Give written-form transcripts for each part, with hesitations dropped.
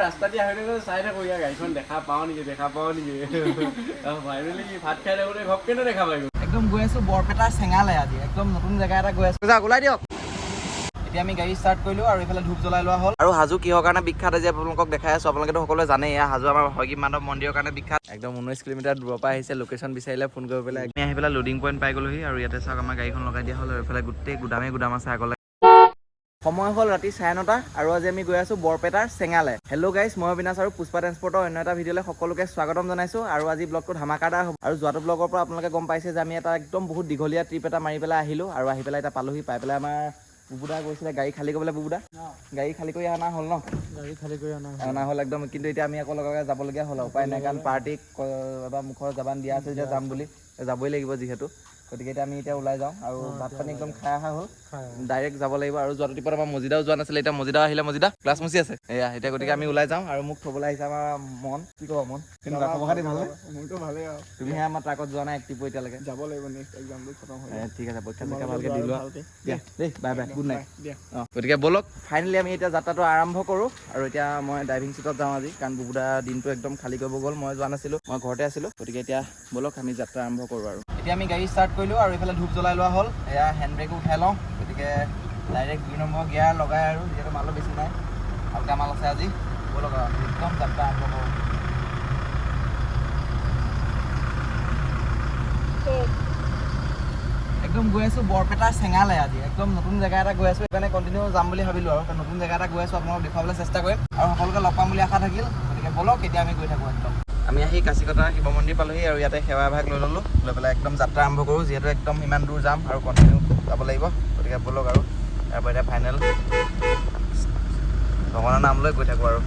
ৰাস্তা দি আহি চাই থাকো ইয়াৰ গাড়ীখন দেখা পাওঁ নেকি ফাইনেলি ভাত খাই থাকোঁতে ঘপকেনে দেখা পাই গ'ল। একদম গৈ আছো বৰপেটাৰ চেঙালে আজি একদম নতুন জেগা এটা গৈ আছো। যাওক ওলাই দিয়ক। এতিয়া আমি গাড়ী ষ্টাৰ্ট কৰিলো আৰু এইফালে ধূপ জ্বলাই লোৱা হ'ল। আৰু হাজো কিহৰ কাৰণে বিখ্যাত যে আপোনালোকক দেখাই আছো, আপোনালোকেতো সকলোৱে জানে এয়া হাজো আমাৰ হয়গ্ৰীৱ মাধৱ মন্দিৰৰ কাৰণে বিখ্যাত। একদম 19 কিলোমিটাৰ দূৰৰ পৰা আহিছে, লোকেশ্যন বিচাৰিলে ফোন কৰিব পেলাই আমি আহি পেলাই লোডিং পইণ্ট পাই গ'লোহি। আৰু ইয়াতে চাওক আমাৰ গাড়ীখন লগাই দিয়া হ'ল আৰু এইফালে গোটেই গুদাম আছে আগলৈ। সময় হ'ল ৰাতি 9:30 আৰু আজি আমি গৈ আছো বৰপেটাৰ চেঙালে। হেল্ল' গাইজ, মই অবিনাশ আৰু পুষ্পা ট্ৰেন্সপৰ্টৰ অন্য এটা ভিডিঅ'লৈ সকলোকে স্বাগতম জনাইছো। আৰু আজি ব্লগটো ধামাকাদাৰ হ'ব। আৰু যোৱাটো ব্লগৰ পৰা আপোনালোকে গম পাইছে যে আমি এটা একদম বহুত দীঘলীয়া ট্ৰিপ এটা মাৰি পেলাই আহিলো আৰু আহি পেলাই এতিয়া পালোহি। পাই পেলাই আমাৰ বুবুদা গৈছিলে গাড়ী খালী কৰিবলৈ। বুবুদা গাড়ী খালী কৰি অনা হ'ল ন? গাড়ী খালী কৰি অনা হ'ল একদম। কিন্তু এতিয়া আমি আকৌ লগে যাবলগীয়া হ'ল, উপায় নাই, কাৰণ পাৰ্টিক এবাৰ মুখৰ জাবান দিয়া আছে যেতিয়া যাম বুলি যাবই লাগিব যিহেতু। গতিকে এতিয়া আমি ওলাই যাওঁ আৰু ভাত পানী একদম খাই অহা হ'ল, ডাইৰেক্ট যাব লাগিব। আৰু যোৱা ট্ৰিপত আমাৰ মজিদাও যোৱা নাছিলে, এতিয়া মজিদা আহিলে, মজিদা ক্লাছ মুচি আছে এয়া এতিয়া। গতিকে আমি ওলাই যাওঁ আৰু মোক থবলৈ আহিছে আমাৰ মন। কি ক'ব মন? কেনেকুৱা খবৰ খাতি ভালনে? মোৰতো ভালেই আৰু তুমিহে আমাৰ ট্ৰাকত যোৱা নাই একটিপো এতিয়ালৈকে। যাব লাগিব নেক্সট এক্সামটো খতম হৈ ঠিক আছে, পৰীক্ষা চৰীক্ষা ভালকৈ দি লোৱা দিয়া দেই। বাই বাই, গুড নাইট দিয়া। গতিকে ব'লক ফাইনেলি আমি এতিয়া যাত্ৰাটো আৰম্ভ কৰোঁ। আৰু এতিয়া মই ড্ৰাইভিং চিটত যাওঁ আজি, কাৰণ বুবুদা দিনটো একদম খালী কৰিব গ'ল, মই যোৱা নাছিলোঁ, মই ঘৰতে আছিলোঁ। গতিকে এতিয়া ব'লক আমি যাত্ৰা আৰম্ভ কৰোঁ। আৰু এতিয়া আমি গাড়ী ষ্টাৰ্ট কৰিলোঁ আৰু এইফালে ধূপ জ্বলাই লোৱা হ'ল। এয়া হেণ্ড ব্ৰেকো উঠাই লওঁ। গতিকে ডাইৰেক্ট 2 নম্বৰ গিয়াৰ লগাই আৰু যিহেতু মালো বেছি নাই, হালকা মাল আছে আজি। ব'লক আৰু একদম যাত্ৰা আৰম্ভ কৰোঁ। একদম গৈ আছো বৰপেটাৰ চেঙালে আজি, একদম নতুন জেগা এটা গৈ আছো, সেইকাৰণে কণ্টিনিউ যাম বুলি ভাবিলোঁ। আৰু নতুন জেগা এটা গৈ আছো, আপোনালোকক দেখুৱাবলৈ চেষ্টা কৰিম আৰু সকলোকে লগ পাম বুলি আশা থাকিল। গতিকে ব'লক এতিয়া আমি গৈ থাকোঁ একদম। আমি আহি কাছিকটা শিৱ মন্দিৰ পালোহি আৰু ইয়াতে সেৱা এভাগ লৈ ল'লোঁ, লৈ পেলাই একদম যাত্ৰা আৰম্ভ কৰোঁ, যিহেতু একদম ইমান দূৰ যাম আৰু কণ্টিনিউ যাব লাগিব। গতিকে ব'লক আৰু ইয়াৰ পৰা এতিয়া ফাইনেল ভগৱানৰ নাম লৈ গৈ থাকোঁ আৰু।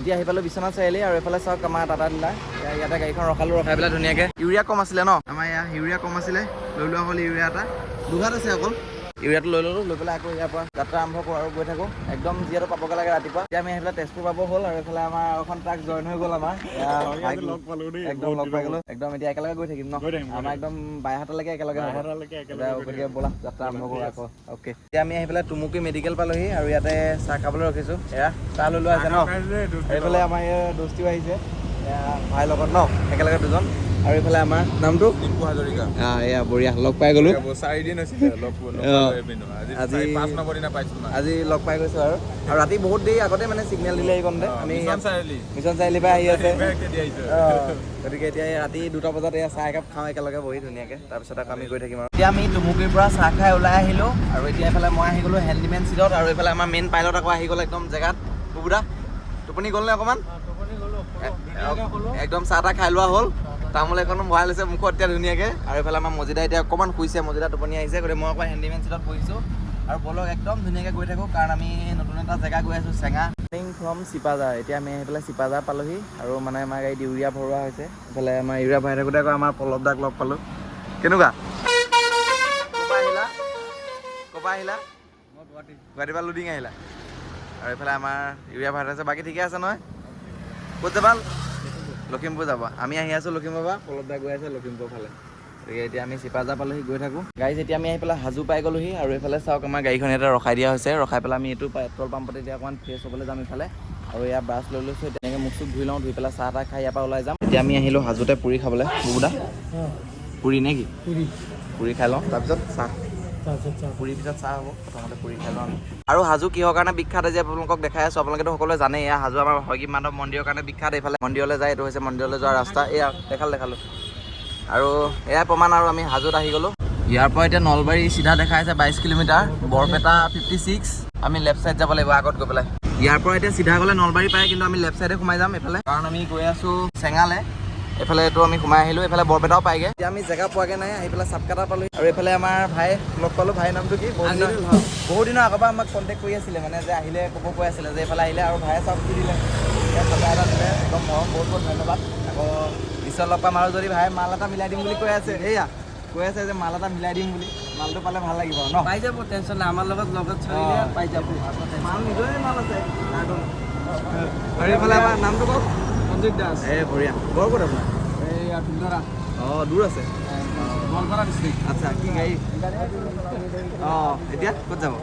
এতিয়া আহি পালোঁ বিশ্বনাথ চাৰিআলি আৰু এইফালে চাওক আমাৰ টাটা ডিলাৰ। ইয়াতে গাড়ীখন ৰখাই পেলাই ধুনীয়াকৈ। ইউৰিয়া কম আছিলে ন আমাৰ, ইউৰিয়া কম আছিলে, লৈ লোৱা হ'ল ইউৰিয়া এটা। দুঘাট আছে অকল, ইউৰিয়াটো লৈ ল'লোঁ, লৈ পেলাই আকৌ ইয়াৰ পৰা যাত্ৰা আৰম্ভ কৰোঁ আৰু গৈ থাকোঁ। একদম যিহেতু পাবগৈ লাগে ৰাতিপুৱা। এতিয়া আমি এইফালে তেজপুৰ পাব হ'ল আৰু এইফালে আমাৰ এখন ট্ৰাক জইন হৈ গ'ল আমাৰ। একদম লগ পাই গ'লোঁ একদম। এতিয়া একেলগে গৈ থাকিম ন, আমাৰ একদম বাইহাটালৈকে একেলগে হ'ব। গতিকে ব'লা যাত্ৰা আৰম্ভ কৰোঁ আকৌ। অ'কে, এতিয়া আমি আহি পেলাই টুমুকি মেডিকেল পালোহি আৰু ইয়াতে চাহ খাবলৈ ৰখিছোঁ। এয়া চাহ লৈ লোৱা আছে ন। এইফালে আমাৰ এই দোস্তিও আহিছে, ভাই লগত ন, একেলগে দুজন। আৰু এইফালে আমাৰ নামটো টিংকু হাজৰিকা। এয়া বঢ়িয়া, লগ পাই গ'লোঁ। 4 দিন হৈছিলে আজি লগ পাই গৈছোঁ আৰু ৰাতি বহুত দেৰি আগতে মানে চিগনেল দিলে এইকণতে। আমি মিছন চাৰিআলিৰ পৰা আহি আছে। গতিকে এতিয়া ৰাতি 2টা বজাত এয়া চাহ একাপ খাওঁ একেলগে বহি ধুনীয়াকৈ, তাৰপিছত আকৌ আমি গৈ থাকিম আৰু। এতিয়া আমি টুমুকিৰ পৰা চাহ খাই ওলাই আহিলোঁ আৰু এতিয়া এইফালে মই আহি গ'লোঁ হেণ্ডিমেন চিটত। আৰু এইফালে আমাৰ মেইন পাইলট আকৌ আহি গ'ল একদম জেগাত। বুবুদা টোপনি গ'ল নে অকণমান? একদম চাহ তাহ খাই লোৱা হ'ল, তামোল এখনো ভৰাই লৈছে মুখত এতিয়া ধুনীয়াকৈ। আৰু এইফালে আমাৰ মজিদা এতিয়া অকণমান শুইছে, মজিদা টোপনি আহিছে। গতিকে মই আকৌ হেণ্ডিমেন চিটত বহিছোঁ আৰু ব'লক একদম ধুনীয়াকৈ গৈ থাকোঁ, কাৰণ আমি নতুন এটা জেগা গৈ আছোঁ, চেঙা ফ্ৰম চিপাঝাৰ। এতিয়া আমি আহি পেলাই চিপাঝাৰ পালোহি আৰু মানে আমাৰ গাড়ীত ইউৰিয়া ভৰোৱা হৈছে। এইফালে আমাৰ ইউৰিয়া ভৰাই থাকোঁতে আকৌ আমাৰ পল্লৱ দাক লগ পালোঁ। কেনেকুৱা? ক'ৰ পৰা আহিলা? গুৱাহাটীৰ পৰা লোডিং আহিলা আৰু এইফালে আমাৰ ইউৰিয়া ভৰাই আছে। বাকী ঠিকে আছে নহয়? ক'ত যাবা? লখিমপুৰ যাবা? আমি আহি আছোঁ লখিমপুৰ পৰা, পল্লৱ দা গৈ আছে লখিমপুৰ ফালে। গতিকে এতিয়া আমি চিপাঝাৰ পালোহি, গৈ থাকোঁ। গাড়ী যেতিয়া আমি আহি পেলাই হাজো পাই গ'লোহি আৰু এইফালে চাওক আমাৰ গাড়ীখন ইয়াতে ৰখাই দিয়া হৈছে। ৰখাই পেলাই আমি এইটো পেট্ৰল পাম্পতে এতিয়া অকণমান ফ্ৰেছ হ'বলৈ যাম ইফালে। আৰু ইয়াৰ ব্ৰাছ লৈ লৈছোঁ, তেনেকৈ মুখ চুখ ধুই লওঁ, ধুই পেলাই চাহ তাহ খাই ইয়াৰ পৰা ওলাই যাম। এতিয়া আমি আহিলোঁ হাজোতে পুৰি খাবলৈ। বুবুদা পুৰি নে কি? পুৰি খাই লওঁ, তাৰপিছত চাহ। পুৰি পিছত চাহ হ'ব, প্ৰথমতে পুৰি খাই লওঁ আমি। আৰু হাজো কিহৰ কাৰণে বিখ্যাত যে আপোনালোকক দেখাই আছোঁ, আপোনালোকেতো সকলোৱে জানে। এয়া হাজো আমাৰ হয়গ্ৰীৱ মাধৱ মন্দিৰৰ কাৰণে বিখ্যাত। এইফালে মন্দিৰলৈ যায়, এইটো হৈছে মন্দিৰলৈ যোৱা ৰাস্তা। এয়া দেখালোঁ আৰু এয়াই প্ৰমাণ। আৰু আমি হাজোত আহি গ'লোঁ। ইয়াৰ পৰা এতিয়া নলবাৰী চিধা দেখাই আছে 22 কিলোমিটাৰ, বৰপেটা 56। আমি লেফ্ট ছাইড যাব লাগিব আগত গৈ পেলাই। ইয়াৰ পৰা এতিয়া চিধা গ'লে নলবাৰী পায়, কিন্তু আমি লেফ্ট ছাইডে সোমাই যাম এইফালে, কাৰণ আমি গৈ আছোঁ চেঙালে। এইফালে এইটো আমি সোমাই আহিলোঁ, এইফালে বৰপেটাও পাইগৈ। এতিয়া আমি জেগা পোৱাগৈ নাই, আহি পেলাই চাপকাটা পালোঁ। আৰু এইফালে আমাৰ ভাই লগ পালোঁ, ভাইৰ নামটো কি? বহুত দিনৰ আগৰ পৰা আমাক কণ্টেক্ট কৰি আছিলে, মানে যে আহিলে ক'ব কৈ আছিলে যে এইফালে আহিলে, আৰু ভাইয়ে চাওক কি দিলে, চাপা এটা দিলে, একদম মৰম, বহুত বহুত ধন্যবাদ। আকৌ পিছত লগ পাম, আৰু যদি ভাই মাল এটা মিলাই দিম বুলি কৈ আছে, এইয়া কৈ আছে যে মাল এটা মিলাই দিম বুলি, মালটো পালে ভাল লাগিব ন? পাই যাব, টেনশ্যন নাই, আমাৰ লগত চলিলে পাই যাব। মাল নিজৰে মাল আছে কাৰ্টুন। আৰু এইফালে আমাৰ নামটো কওক, সঞ্জিত দাস। এই বঢ়িয়া। ঘৰ ক'ত আপোনাৰ? এইয়া ফিল্ডৰা, অঁ, দূৰ আছে। গোৱালপাৰা ডিষ্ট্ৰিক্ট। আচ্ছা, কি গাড়ী? অঁ, এতিয়া ক'ত যাব?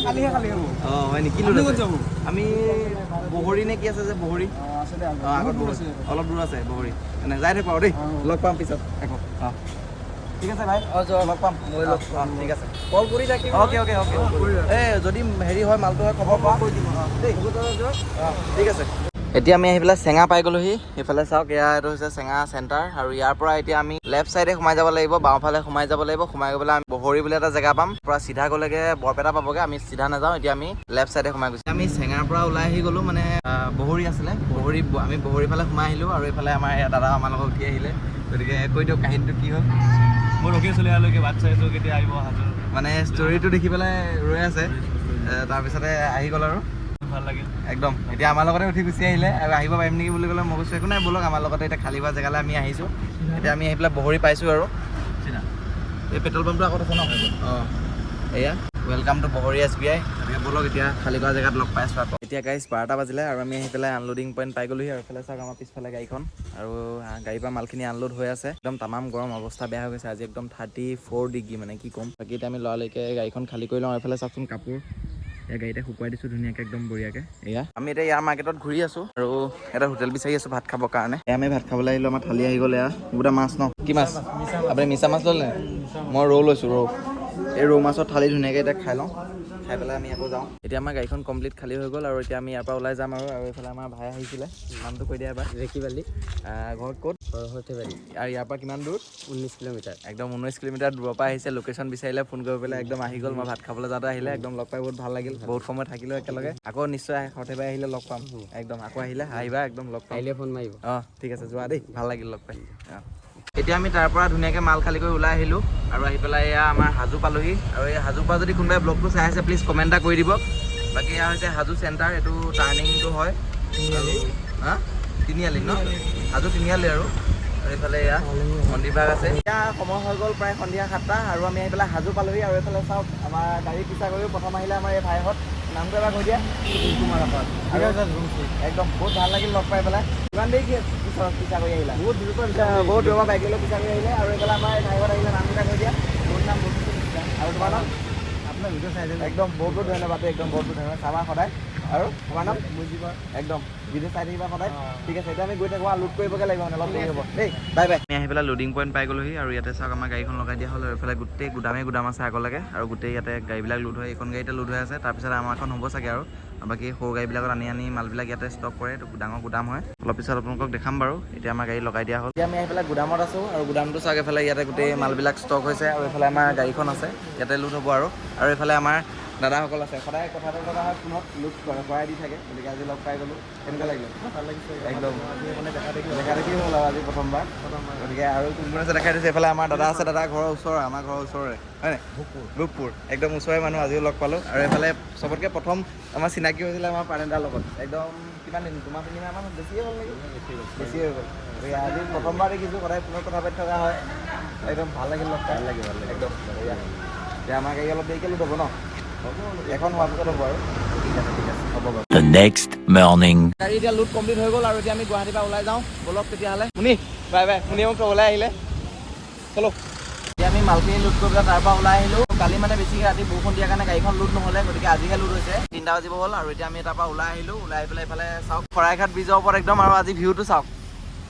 কালিহে হ'ব। অঁ, হয় নেকি? কি ক'ত যাব? আমি বহৰী নে কি আছে যে বহৰী? অঁ, আগত দূৰ আছে, অলপ দূৰ আছে বহৰী। মানে যাই থাকোঁ আৰু দেই, লগ পাম পিছত আকৌ। অঁ, ঠিক আছে ভাই। অঁ, লগ পাম, মই লগ পাম, ঠিক আছে। কল কৰি থাকিম। অ'কে। এই যদি হেৰি হয়, মালটো হয়, খবৰ পোৱা কৈ দিম দেই। অঁ, ঠিক আছে। এতিয়া আমি আহি পেলাই চেঙা পাই গ'লোহি। এইফালে চাওক, এয়া এইটো হৈছে চেঙা চেণ্টাৰ, আৰু ইয়াৰ পৰা এতিয়া আমি লেফ্ট চাইডে সোমাই যাব লাগিব, বাওঁফালে সোমাই যাব লাগিব। সোমাই গৈ পেলাই আমি বহৰী বুলি এটা জেগা পাম, পৰা চিধা গ'লেগে বৰপেটা পাবগৈ। আমি চিধা নাযাওঁ, এতিয়া আমি লেফ্ট চাইডে সোমাই গৈছোঁ। আমি চেঙাৰ পৰা ওলাই আহি গ'লোঁ, মানে বহৰী আছিলে, আমি বহৰী ফালে সোমাই আহিলোঁ, আৰু এইফালে আমাৰ দাদা আমাৰ লগত উঠি আহিলে। গতিকে কৈ দিয়ক কাহিনীটো কি হ'ল। মই ৰখি আছিলোঁ ইয়ালৈকে, বাট চাই আছোঁ কেতিয়া আহিব হাজৰ। মানে ষ্টৰিটো দেখি পেলাই ৰৈ আছে, তাৰপিছতে আহি গ'ল আৰু ভাল লাগিল একদম। এতিয়া আমাৰ লগতে উঠি গুচি আহিলে, আৰু আহিব পাৰিম নেকি বুলি ক'লে মই কৈছোঁ একো নাই, ব'লক আমাৰ লগতে। এতিয়া খালী হোৱা জেগালৈ আমি আহিছোঁ। এতিয়া আমি আহি পেলাই বহৰী পাইছোঁ আৰু এই পেট্ৰল পাম্পটো আগত আছে ন? অঁ, এয়া ৱেলকাম টু বহৰী SBI। গতিকে ব'লক এতিয়া খালী কৰা জেগাত লগ পাইছোঁ আকৌ। এতিয়া গাড়ী 12টা বাজিলে, আৰু আমি আহি পেলাই আনলোডিং পইণ্ট পাই গ'লোহি। আৰু এইফালে চাওক, আমাৰ পিছফালে গাড়ীখন, আৰু গাড়ীৰ পৰা মালখিনি আনলোড হৈ আছে। একদম তামাম গৰম, অৱস্থা বেয়া হৈ গৈছে আজি, একদম 34 ডিগ্ৰী, মানে কি ক'ম। বাকী এতিয়া আমি লৰালৰিকৈ গাড়ীখন খালী কৰি লওঁ। এইফালে চাওকচোন, কাপোৰ এই গাড়ীতে শুকুৱাই দিছোঁ ধুনীয়াকৈ, একদম বঢ়িয়াকৈ। এয়া আমি এতিয়া ইয়াৰ মাৰ্কেটত ঘূৰি আছোঁ, আৰু এটা হোটেল বিচাৰি আছোঁ ভাত খাবৰ কাৰণে। আমি ভাত খাবলৈ আহিলোঁ, আমাৰ থালি আহি গ'ল। এয়া গোটা মাছ ন? কি মাছ? আপুনি মিছা মাছ ল'লে? মই ৰৌ লৈছোঁ, ৰৌ। এই ৰৌ মাছৰ থালি ধুনীয়াকৈ এতিয়া খাই লওঁ, খাই পেলাই আমি আকৌ যাওঁ। এতিয়া আমাৰ গাড়ীখন কমপ্লিট খালী হৈ গ'ল, আৰু এতিয়া আমি ইয়াৰ পৰা ওলাই যাম। আৰু এইফালে আমাৰ ভাই আহিছিলে, নামটো কৈ দিয়া এবাৰ। ৰেকিবালি, ঘৰ ক'ত? সৰ্থেবাৰী। আৰু ইয়াৰ পৰা কিমান দূৰ? 19 কিলোমিটাৰ। একদম 19 কিলোমিটাৰ দূৰৰ পৰা আহিছে। লোকেশ্যন বিচাৰিলে, ফোন কৰি পেলাই একদম আহি গ'ল। মই ভাত খাবলৈ যাওঁতে আহিলে, একদম লগ পাই বহুত ভাল লাগিল। বহুত সময় থাকিলোঁ একেলগে। আকৌ নিশ্চয় সৰ্থেবাৰী আহিলে লগ পাম, একদম আকৌ আহিবা, একদম লগ পাম। আহিলে ফোন মাৰিব। অঁ, ঠিক আছে, যোৱা দেই, ভাল লাগিল লগ পাই। অঁ, এতিয়া আমি তাৰ পৰা ধুনীয়াকৈ মাল খালী কৰি ওলাই আহিলোঁ, আৰু আহি পেলাই এয়া আমাৰ হাজো পালোহি। আৰু এই হাজোৰ পৰা যদি কোনোবাই ব্লগটো চাই আছে, প্লিজ কমেণ্ট এটা কৰি দিব। বাকী এয়া হৈছে হাজো চেণ্টাৰ, এইটো টাৰ্ণিংটো হয় তিনিআলি ন? হাজো তিনিআলি। আৰু এইফালে এয়া মন্দিৰভাগ আছে। এতিয়া সময় হৈ গ'ল প্ৰায় সন্ধিয়া 7টা, আৰু আমি আহি পেলাই হাজো পালোহি। আৰু এইফালে চাওক, আমাৰ গাড়ী পিছা কৰিও প্ৰথম আহিলে আমাৰ এই ভাইহঁত, নামটো এবাৰ কৈ দিয়া। কুমাৰ আপাত। একদম বহুত ভাল লাগিল লগ পাই পেলাই। কিমান দেৰি পিছা কৰি আহিলা? বহুত দূৰৰ পৰা বাইক লৈ পিছা কৰি আহিলে। আৰু এইফালে আমাৰ ভাইহঁত আহিলে, নামকেইটা কৈ দিয়া। বহুত নাম, বহুত আৰু তোমাৰ নাম? আপোনাৰ ভিডিঅ' চাই একদম বহুত বহুত ধন্যবাদ, একদম বহুত বহুত ধন্যবাদ। চাবা সদায়। আৰু তোমাৰ নাম? মুজিবৰ। একদম ভিডিঅ' চাই থাকিবা সদায়, ঠিক আছে। এতিয়া আমি গৈ থাকোঁ, লোড কৰিবগৈ লাগিব, মানে অলপ দেৰি হ'ব দেই। Bye bye. আমি আহি পেলাই লোডিং পইণ্ট পাই গ'লোহি, আৰু ইয়াতে চাওক আমাৰ গাড়ীখন লগাই দিয়া হ'ল। আৰু এইফালে গোটেই গুদাম আছে আগলৈকে, আৰু গোটেই ইয়াতে গাড়ীবিলাক লোড হয়। এইখন গাড়ীতে লোড হৈ আছে, তাৰপিছত আমাৰখন হ'ব চাগে। আৰু বাকী সৰু গাড়ীবিলাকত আনি মালবিলাক ইয়াতে ষ্টক কৰে। এইটো ডাঙৰ গুদাম হয়। অলপ পিছত আপোনালোকক দেখাম বাৰু। এতিয়া আমাৰ গাড়ী লগাই দিয়া হ'ল। এতিয়া আমি আহি পেলাই গুদামত আছোঁ, আৰু গুদামটো চাওক, এইফালে ইয়াতে গোটেই মালবিলাক ষ্টক হৈছে। আৰু এইফালে আমাৰ গাড়ীখন আছে, ইয়াতে লোড হ'ব। আৰু এইফালে আমাৰ দাদাসকল আছে, সদায় কথা বতৰা হয়, ফোনত লোড কৰাই দি থাকে। গতিকে আজি লগ পাই গ'লোঁ, কেনেকুৱা লাগিলে? ভাল লাগিছে একদম। মানে দেখা দেখি হ'ল আৰু আজি প্ৰথমবাৰ। গতিকে আৰু কোন কোন আছে দেখাই দিছে। এইফালে আমাৰ দাদা আছে, দাদা ঘৰৰ ওচৰৰ, আমাৰ ঘৰৰ ওচৰৰে, হয় নাই? ভোগপুৰ একদম ওচৰৰে মানুহ, আজিও লগ পালোঁ। আৰু এইফালে চবতকৈ প্ৰথম আমাৰ চিনাকি হৈছিলে আমাৰ পানেদাৰ লগত, একদম কিমান দিন, 2-3 মাহমান বেছিয়ে হ'ল নেকি? বেছিয়ে হৈ গ'ল। গতিকে আজি প্ৰথমবাৰ দেখিছোঁ, সদায় ফোনত কথা পাতি থকা হয়। একদম ভাল লাগিল লগ পাই, ভাল লাগিল একদম। এতিয়া আমাৰ গাড়ী অলপ দেৰিকৈ লোড হ'ব ন? এখন হোৱাৰ পিছত হ'ব আৰু ঠিক আছে হ'ব বাৰু। The next morning. গাড়ী এতিয়া লোড কমপ্লিট হৈ গ'ল, আৰু এতিয়া আমি গুৱাহাটীৰ পৰা ওলাই যাওঁ। ব'লক তেতিয়াহ'লে। মুনি বাই বাই। মুনি মোক ওলাই আহিলে, চলো। এতিয়া আমি মালখিনি লোড কৰি পেলাই তাৰ পৰা ওলাই আহিলোঁ। কালি মানে বেছিকৈ ৰাতি বৰষুণ দিয়াৰ কাৰণে গাড়ীখন লোড নহ'লে, গতিকে আজিহে লোড হৈছে। 3টা বাজিব হ'ল, আৰু এতিয়া আমি তাৰ পৰা ওলাই আহিলোঁ। ওলাই আহি পেলাই এইফালে চাওক, শৰাইঘাট ব্ৰিজৰ ওপৰত একদম। আৰু আজি ভিউটো চাওক,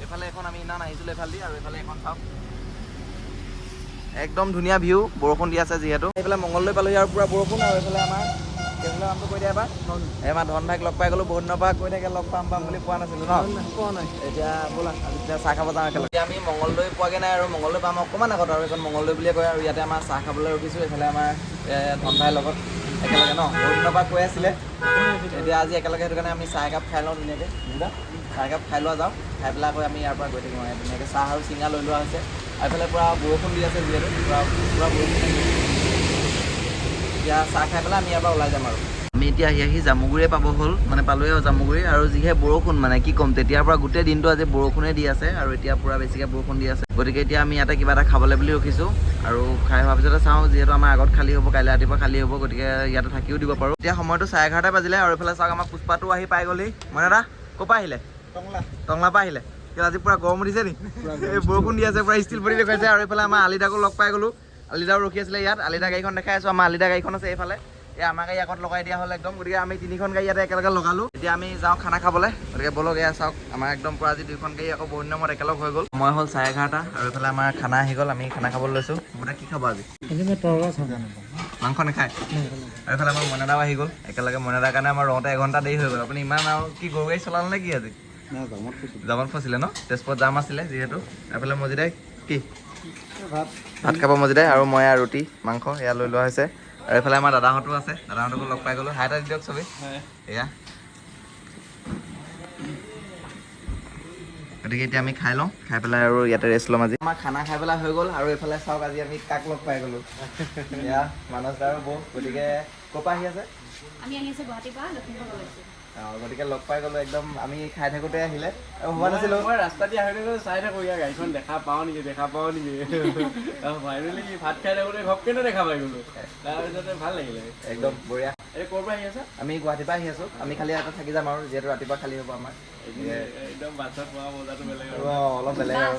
এইফালে এখন আমি ইমান আহিছিলোঁ এইফালেদি, আৰু এইফালে এখন চাওক, একদম ধুনীয়া ভিউ। বৰষুণ দি আছে যিহেতু। এইফালে মংগলদৈ পালোহি, আৰু পূৰা বৰষুণ। আৰু এইফালে আমাৰ কেইফালে নামটো কৈ দিয়া এবাৰ। আমাৰ ধন ভাইক লগ পাই গ'লোঁ। বহুত দিনৰ পৰা কৈ থাকে লগ পাম বুলি পোৱা নাছিলোঁ ন? পোৱা নাই। এতিয়া ব'লা, আজি এতিয়া চাহ খাব যাওঁ একেলগে। এতিয়া আমি মংগলদৈ পোৱাগৈ নাই, আৰু মংগলদৈ পাম অকণমান আগত। আৰু এইখন মংগলদৈ বুলিয়ে কয়। আৰু ইয়াতে আমাৰ চাহ খাবলৈ ৰখিছোঁ। এইফালে আমাৰ ধন ভাইৰ লগত একেলগে ন বহুত দিনৰ পৰা কৈ আছিলে এতিয়া আজি একেলগে সেইটো কাৰণে আমি চাহ একাপ খাই লওঁ ধুনীয়াকৈ চাহ একাপ খাই লোৱা যাওঁ খাই পেলাই আকৌ আমি ইয়াৰ পৰা গৈ থাকিম ধুনীয়াকৈ চাহ আৰু চিঙৰা লৈ লোৱা হৈছে আৰু এইফালে পূৰা বৰষুণ দি আছে যিহেতু পূৰা বৰষুণ এতিয়া চাহ খাই পেলাই আমি ইয়াৰ পৰা ওলাই যাম আৰু আমি এতিয়া আহি জামুগুৰিয়ে পাব হ'ল মানে পালোৱে জামুগুৰি আৰু যিহে বৰষুণ মানে কি ক'ম তেতিয়াৰ পৰা গোটেই দিনটো আজি বৰষুণে দি আছে আৰু এতিয়া পূৰা বেছিকৈ বৰষুণ দি আছে গতিকে এতিয়া আমি ইয়াতে কিবা এটা খাবলৈ বুলি ৰখিছোঁ আৰু খাই হোৱাৰ পিছতে চাওঁ যিহেতু আমাৰ আগত খালী হ'ব কাইলৈ ৰাতিপুৱা খালী হ'ব গতিকে ইয়াতে থাকিও দিব পাৰোঁ এতিয়া সময়টো 11:30 বাজিলে আৰু এইফালে চাওক আমাৰ পুষ্পাটো আহি পাই গ'লি মানে দা ক'ৰ পৰা আহিলে টংলা পৰা আহিলে কিয় আজি পূৰা গৰম উঠিছে নি এই বৰষুণ দি আছে পূৰা ষ্টিল বডি দেখুৱাইছে আৰু এইফালে আমাৰ আলিদাকো লগ পাই গ'লোঁ আলিদাও ৰখি আছিলে ইয়াত আলিদা গাড়ীখন দেখাই আছোঁ আমাৰ আলিদা গাড়ীখন আছে এইফালে আমাৰ গাড়ী আগত লগাই দিয়া হ'ল একদম গতিকে আমি 3খন গাড়ী ইয়াতে একেলগে লগালোঁ এতিয়া আমি যাওঁ খানা খাবলৈ গতিকে বলক এয়া চাওক আমাৰ একদম পূৰা আজি 2খন গাড়ী আকৌ বহুত দিনৰ মূৰত একেলগ হৈ গ'ল সময় হ'ল 11:30 আৰু এইফালে আমাৰ খানা আহি গ'ল আমি খানা খাবলৈ লৈছোঁ মানে কি খাব আজি মাংস নাখায় আৰু এইফালে আমাৰ মইনাদাও আহি গ'ল একেলগে মইনাদাৰ কাৰণে আমাৰ ৰওঁতে 1 ঘণ্টা দেৰি হৈ গ'ল আপুনি ইমান আৰু কি গৰু গাড়ী চলালে নে কি আজি জামত ফচিলে ন তেজপুৰত জাম আছিলে যিহেতু এইফালে মজিদাই কি ভাত খাব মজিদাই আৰু মই আৰু ৰুটি মাংস এয়া লৈ লোৱা হৈছে আৰু এইফালে আমাৰ দাদাহঁতো আছে দাদাহঁতকো লগ পাই গ'লোঁ হাই এটা দিয়ক চবেই এয়া গতিকে এতিয়া আমি খাই লওঁ খাই পেলাই আৰু ইয়াতে ৰেষ্ট ল'ম আজি আমাৰ খানা খাই পেলাই হৈ গ'ল আৰু এইফালে চাওক আজি আমি কাক লগ পাই গ'লোঁ এয়া মানস দা আৰু বৌ গতিকে ক'ৰ পৰা আহি আছে আমি আহিছোঁ গুৱাহাটীৰ পৰা লখিমপুৰ গৈছোঁ গতিকে লগ পাই গ'লোঁ একদম আমি খাই থাকোঁতে আহিলে আৰু ভবা নাছিলোঁ মই ৰাস্তা দি আহি চাই থাকোঁ ইয়াৰ গাড়ীখন দেখা পাওঁ নেকি ফাইনেলি ভাত খাই থাকোঁতে ঘপকেনে দেখা পাই গ'লোঁ তাৰপিছতে ভাল লাগিলে একদম বঢ়িয়া এই ক'ৰ পৰা আহি আছে আমি গুৱাহাটীৰ পৰা আহি আছোঁ আমি খালি ইয়াতে থাকি যাম আৰু যিহেতু ৰাতিপুৱা খালী হ'ব আমাৰ একদম বাছত পোৱা মজাটো বেলেগ আৰু অলপ বেলেগ আৰু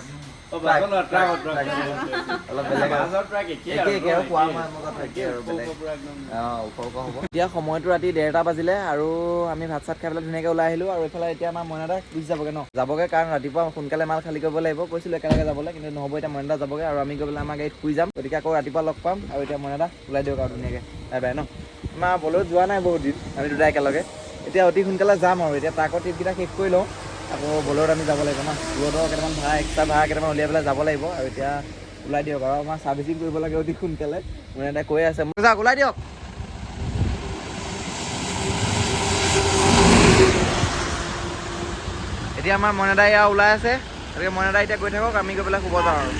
এতিয়া সময়টো ৰাতি 1:30 বাজিলে আৰু আমি ভাত চাত খাই পেলাই ধুনীয়াকৈ ওলাই আহিলোঁ আৰু এইফালে এতিয়া আমাৰ মইনাদা গুচি যাবগৈ ন যাবগৈ কাৰণ ৰাতিপুৱা সোনকালে মাল খালী কৰিব লাগিব কৈছিলোঁ একেলগে যাবলৈ কিন্তু নহ'ব এতিয়া মইনাদা যাবগৈ আৰু আমি গৈ পেলাই আমাৰ গাড়ীত শুই যাম গতিকে আকৌ ৰাতিপুৱা লগ পাম আৰু এতিয়া মইনাদা ওলাই দিয়ক আৰু ধুনীয়াকৈ বাই বাই ন আমাৰ বলেও যোৱা নাই বহুত দিন আমি দুটা একেলগে এতিয়া অতি সোনকালে যাম আৰু এতিয়া ট্ৰাকৰ ট্ৰিপকেইটা শেষ কৰি লওঁ আকৌ বলেৰত আমি যাব লাগিব ন দূৰতো কেইটামান ভাড়া এক্সট্ৰা ভাড়া কেইটামান উলিয়াই পেলাই যাব লাগিব আৰু এতিয়া ওলাই দিয়ক আৰু আমাৰ ছাৰ্ভিচিং কৰিব লাগে অতি সোনকালে মোৰ এটা কৈ আছে মোক যাওক ওলাই দিয়ক এতিয়া আমাৰ মইনাদা এয়া ওলাই আছে গতিকে মইনাদা এতিয়া গৈ থাকক আমি গৈ পেলাই শুব যাওঁ আৰু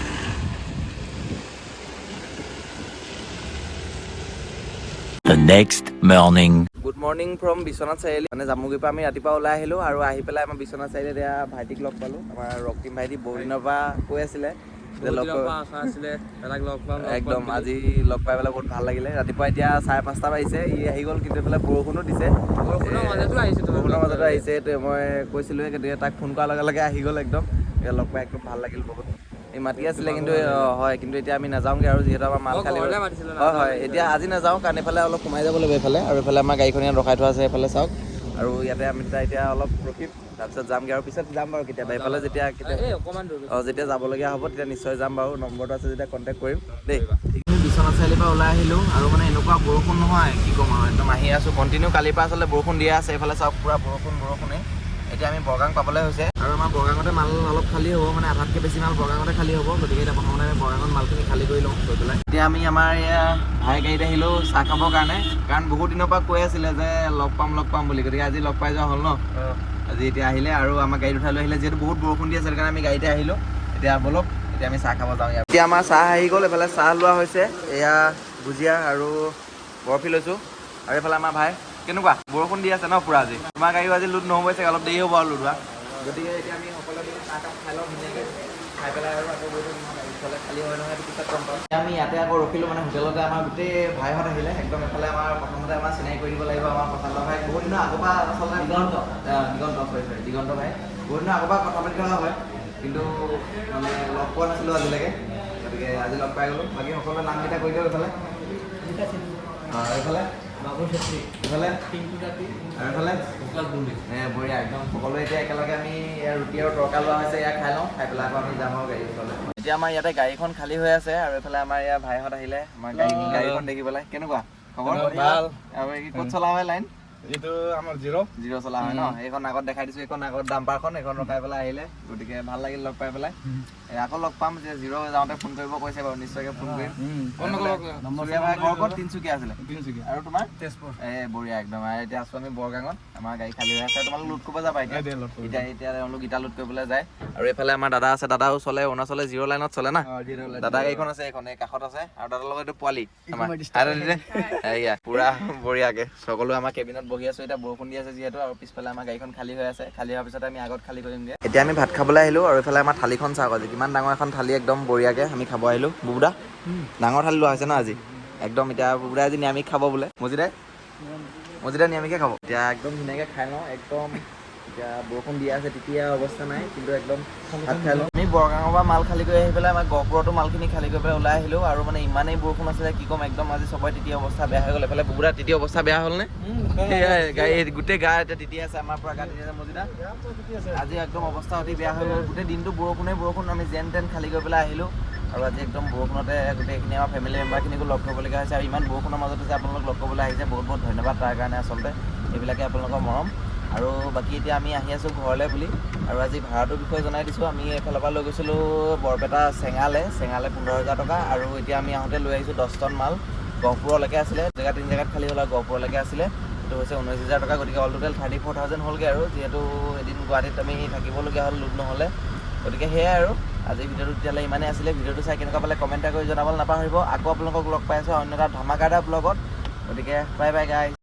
The next morning. Good morning from Biswanath Chariali মানে জামুগুৰিৰ পৰা আমি ৰাতিপুৱা ওলাই আহিলোঁ আৰু আহি পেলাই আমাৰ বিশ্বনাথ চাৰিআলিত এয়া ভাইটিক লগ পালোঁ আমাৰ ৰক্তিম ভাইটি বহুত দিনৰ পৰা কৈ আছিলে একদম আজি লগ পাই পেলাই বহুত ভাল লাগিলে ৰাতিপুৱা এতিয়া 5:30 বাজিছে ই আহি গ'ল কিন্তু এইফালে বৰষুণো দিছে বৰষুণৰ মাজতো আহিছে এইটোৱে মই কৈছিলোঁৱে গতিকে তাক ফোন কৰাৰ লগে লগে আহি গ'ল একদম লগ পাই একদম ভাল লাগিল বহুত এই মাতি আছিলে কিন্তু হয় কিন্তু এতিয়া আমি নাযাওঁগৈ আৰু যিহেতু আমাৰ মাল খালী হয় এতিয়া আজি নাযাওঁ কাৰণ এইফালে অলপ সোমাই যাব লাগিব এইফালে আৰু এইফালে আমাৰ গাড়ীখন ইয়াত ৰখাই থোৱা আছে এইফালে চাওক আৰু ইয়াতে আমি এতিয়া অলপ ৰখিম তাৰপিছত যামগৈ আৰু পিছত যাম বাৰু কেতিয়াবা এইফালে যেতিয়া যেতিয়া যাবলগীয়া হ'ব তেতিয়া নিশ্চয় যাম বাৰু নম্বৰটো আছে যেতিয়া কণ্টেক্ট কৰিম দেই বিশ্বনাথ চাৰিআলিৰ পৰা ওলাই আহিলোঁ আৰু মানে এনেকুৱা বৰষুণ নহয় কি ক'ম আৰু একদম আহি আছোঁ কণ্টিনিউ কালিৰ পৰা আচলতে বৰষুণ দিয়া আছে এইফালে চাওক পূৰা বৰষুণেই এতিয়া আমি বৰগাং পাবলৈ হৈছে আৰু আমাৰ বৰগাঙতে মাল অলপ খালী হ'ব মানে আধাতকৈ বেছি মাল বৰগাঙতে খালী হ'ব গতিকে এতিয়া প্ৰথমতে আমি বৰগাঙত মালখিনি খালী কৰি লওঁ গৈ পেলাই এতিয়া আমি আমাৰ এয়া ভাই গাড়ীত আহিলোঁ চাহ খাবৰ কাৰণে কাৰণ বহুত দিনৰ পৰা কৈ আছিলে যে লগ পাম বুলি গতিকে আজি লগ পাই যোৱা হ'ল ন আজি এতিয়া আহিলে আৰু আমাৰ গাড়ীত উঠাই লৈ আহিলে যিহেতু বহুত বৰষুণ দি আছে সেইকাৰণে আমি গাড়ীতে আহিলোঁ এতিয়া বলক এতিয়া আমি চাহ খাব যাওঁ ইয়াত এতিয়া আমাৰ চাহ আহি গ'ল এইফালে চাহ লোৱা হৈছে এয়া ভুজিয়া আৰু বৰফি লৈছোঁ আৰু এইফালে আমাৰ ভাই কেনেকুৱা বৰষুণ দি আছে ন পুৰা আজি তোমাৰ গাড়ীও আজি লোড নহ'বই চাগে অলপ দেৰি হ'ব আৰু লোড হোৱা গতিকে এতিয়া আমি সকলোৱে চাহকাপ খাই লওঁ ধুনীয়াকৈ খাই পেলাই আৰু আকৌ গৈ থাকিম গাড়ীফালে খালী হয় নহয় পিছত গম পাম আমি ইয়াতে আকৌ ৰখিলোঁ মানে হোটেলতে আমাৰ গোটেই ভাইহঁত আহিলে একদম এফালে আমাৰ প্ৰথমতে আমাৰ চিনাকি কৰি দিব লাগিব আমাৰ প্ৰশান্ত ভাই বহুত দিনৰ আগৰ পৰা আচলতে দিগন্ত ভাই বহুত দিনৰ আগৰ পৰা কথা পাতি থকা হয় কিন্তু মানে লগ পোৱা নাছিলোঁ আজিলৈকে গতিকে আজি লগ পাই গ'লোঁ বাকী সকলোৱে নামকেইটা কৈ দিয়ক এইফালে এইফালে এইফালে বঢ়িয়া একদম সকলোৱে এতিয়া একেলগে আমি ৰুটি আৰু তৰকা লোৱা হৈছে এয়া খাই লওঁ খাই পেলাই আকৌ আমি যাম আৰু গাড়ী ওচৰলৈ এতিয়া আমাৰ ইয়াতে গাড়ীখন খালী হৈ আছে আৰু এইফালে আমাৰ ইয়াৰ ভাইহঁত আহিলে আমাৰ গাড়ীখন দেখি পেলাই কেনেকুৱা খবৰ ভাল আৰু ক'ত চলা হয় লাইন এইটো আমাৰ জিৰ' জিৰ' চলা হয় ন এইখন আগত দেখাই দিছো এইখন আগত ডাম্পাৰখন এইখন ৰখাই পেলাই আহিলে গতিকে ভাল লাগিল লগ পাই পেলাই আকৌ লগ পাম যে জিৰ' যাওঁতে ফোন কৰিব কৈছে বাৰু নিশ্চয়কৈ ফোন কৰিম চুৰীয়া ভাই ঘৰ ক'ত তিনিচুকীয়া আছিলে আৰু তোমাৰ তেজপুৰ বঢ়িয়া একদম আৰু এতিয়া আছো আমি বৰগাঙত আমাৰ গাড়ী খালী হৈ আছে তোমালোক লোড কৰিব যাবা এতিয়া এতিয়া তেওঁলোক ইটা লোড কৰিবলৈ যায় আৰু এইফালে আমাৰ দাদা আছে দাদাও চলে অৰুণাচলে জিৰ' লাইনত চলে না দাদা গাড়ীখন আছে এইখন এই কাষত আছে আৰু দাদাৰ লগত এইটো পোৱালি আমাৰ এয়া পুৰা বঢ়িয়াকে সকলো আমাৰ কেবিনত বহি আছো এতিয়া বৰষুণ দি আছে যিহেতু আৰু পিছফালে আমাৰ গাড়ীখন খালী হৈ আছে খালী হোৱাৰ পিছত আমি আগত খালী কৰিমগৈ এতিয়া আমি ভাত খাবলৈ আহিলো আৰু এইফালে আমাৰ থালিখন চাওক আজি কিমান ডাঙৰ এখন থালি একদম বঢ়িয়াকে আমি খাব আহিলো বুবুদা ডাঙৰ থালি লোৱা হৈছে ন আজি একদম এতিয়া বুবুদা আজি নিৰামিষ খাব বোলে মজিদা নিৰামিষে খাব এতিয়া একদম ধুনীয়াকৈ খাই লওঁ একদম এতিয়া বৰষুণ দিয়া আছে তেতিয়া অৱস্থা নাই কিন্তু একদম ভাত খাই লওঁ আমি বৰগাঙৰ পৰা মাল খালী কৰি আহি পেলাই আমাৰ গহপুৰতো মালখিনি খালী কৰি পেলাই ওলাই আহিলোঁ আৰু মানে ইমানেই বৰষুণ আছিলে কি ক'ম একদম আজি চবৰে তেতিয়া অৱস্থা বেয়া হৈ গ'ল এইফালে বুবুদা তেতিয়া অৱস্থা বেয়া হ'লনে গাড়ী গোটেই গা এতিয়া তেতিয়া আছে আমাৰ পৰা গা তেতিয়া আছে মজিদা আজি একদম অৱস্থা অতি বেয়া হৈ গ'ল গোটেই দিনটো বৰষুণ আমি যেন তেন খালী কৰি পেলাই আহিলোঁ আৰু আজি একদম বৰষুণতে গোটেইখিনি আমাৰ ফেমিলি মেম্বাৰখিনিকো লগ কৰিবলগীয়া হৈছে আৰু ইমান বৰষুণৰ মাজত যে আপোনালোক লগ কৰিবলৈ আহিছে বহুত বহুত ধন্যবাদ তাৰ কাৰণে আচলতে এইবিলাকে আপোনালোকৰ মৰম আৰু বাকী এতিয়া আমি আহি আছোঁ ঘৰলৈ বুলি আৰু আজি ভাড়াটোৰ বিষয়ে জনাই দিছোঁ আমি এইফালৰ পৰা লৈ গৈছিলোঁ বৰপেটা চেঙালে 15,000 টকা আৰু এতিয়া আমি আহোঁতে লৈ আহিছোঁ 10 টন মাল গহপুৰলৈকে আছিলে তিনি জেগাত খালী হ'ল আৰু গহপুৰলৈকে আছিলে সেইটো হৈছে 19,000 টকা গতিকে অল টোটেল 34,000 হ'লগৈ আৰু যিহেতু এদিন গুৱাহাটীত আমি থাকিবলগীয়া হ'ল লোড নহ'লে গতিকে সেয়াই আৰু আজি ভিডিঅ'টো তেতিয়াহ'লে ইমানেই আছিলে ভিডিঅ'টো চাই কেনেকুৱা পালে কমেণ্ট কৰি জনাবলৈ নাপাহৰিব আকৌ আপোনালোকক লগ পাই আছোঁ অন্য এটা ধামাকাদাৰ ব্লগত গতিকে বাই বাই গাইজ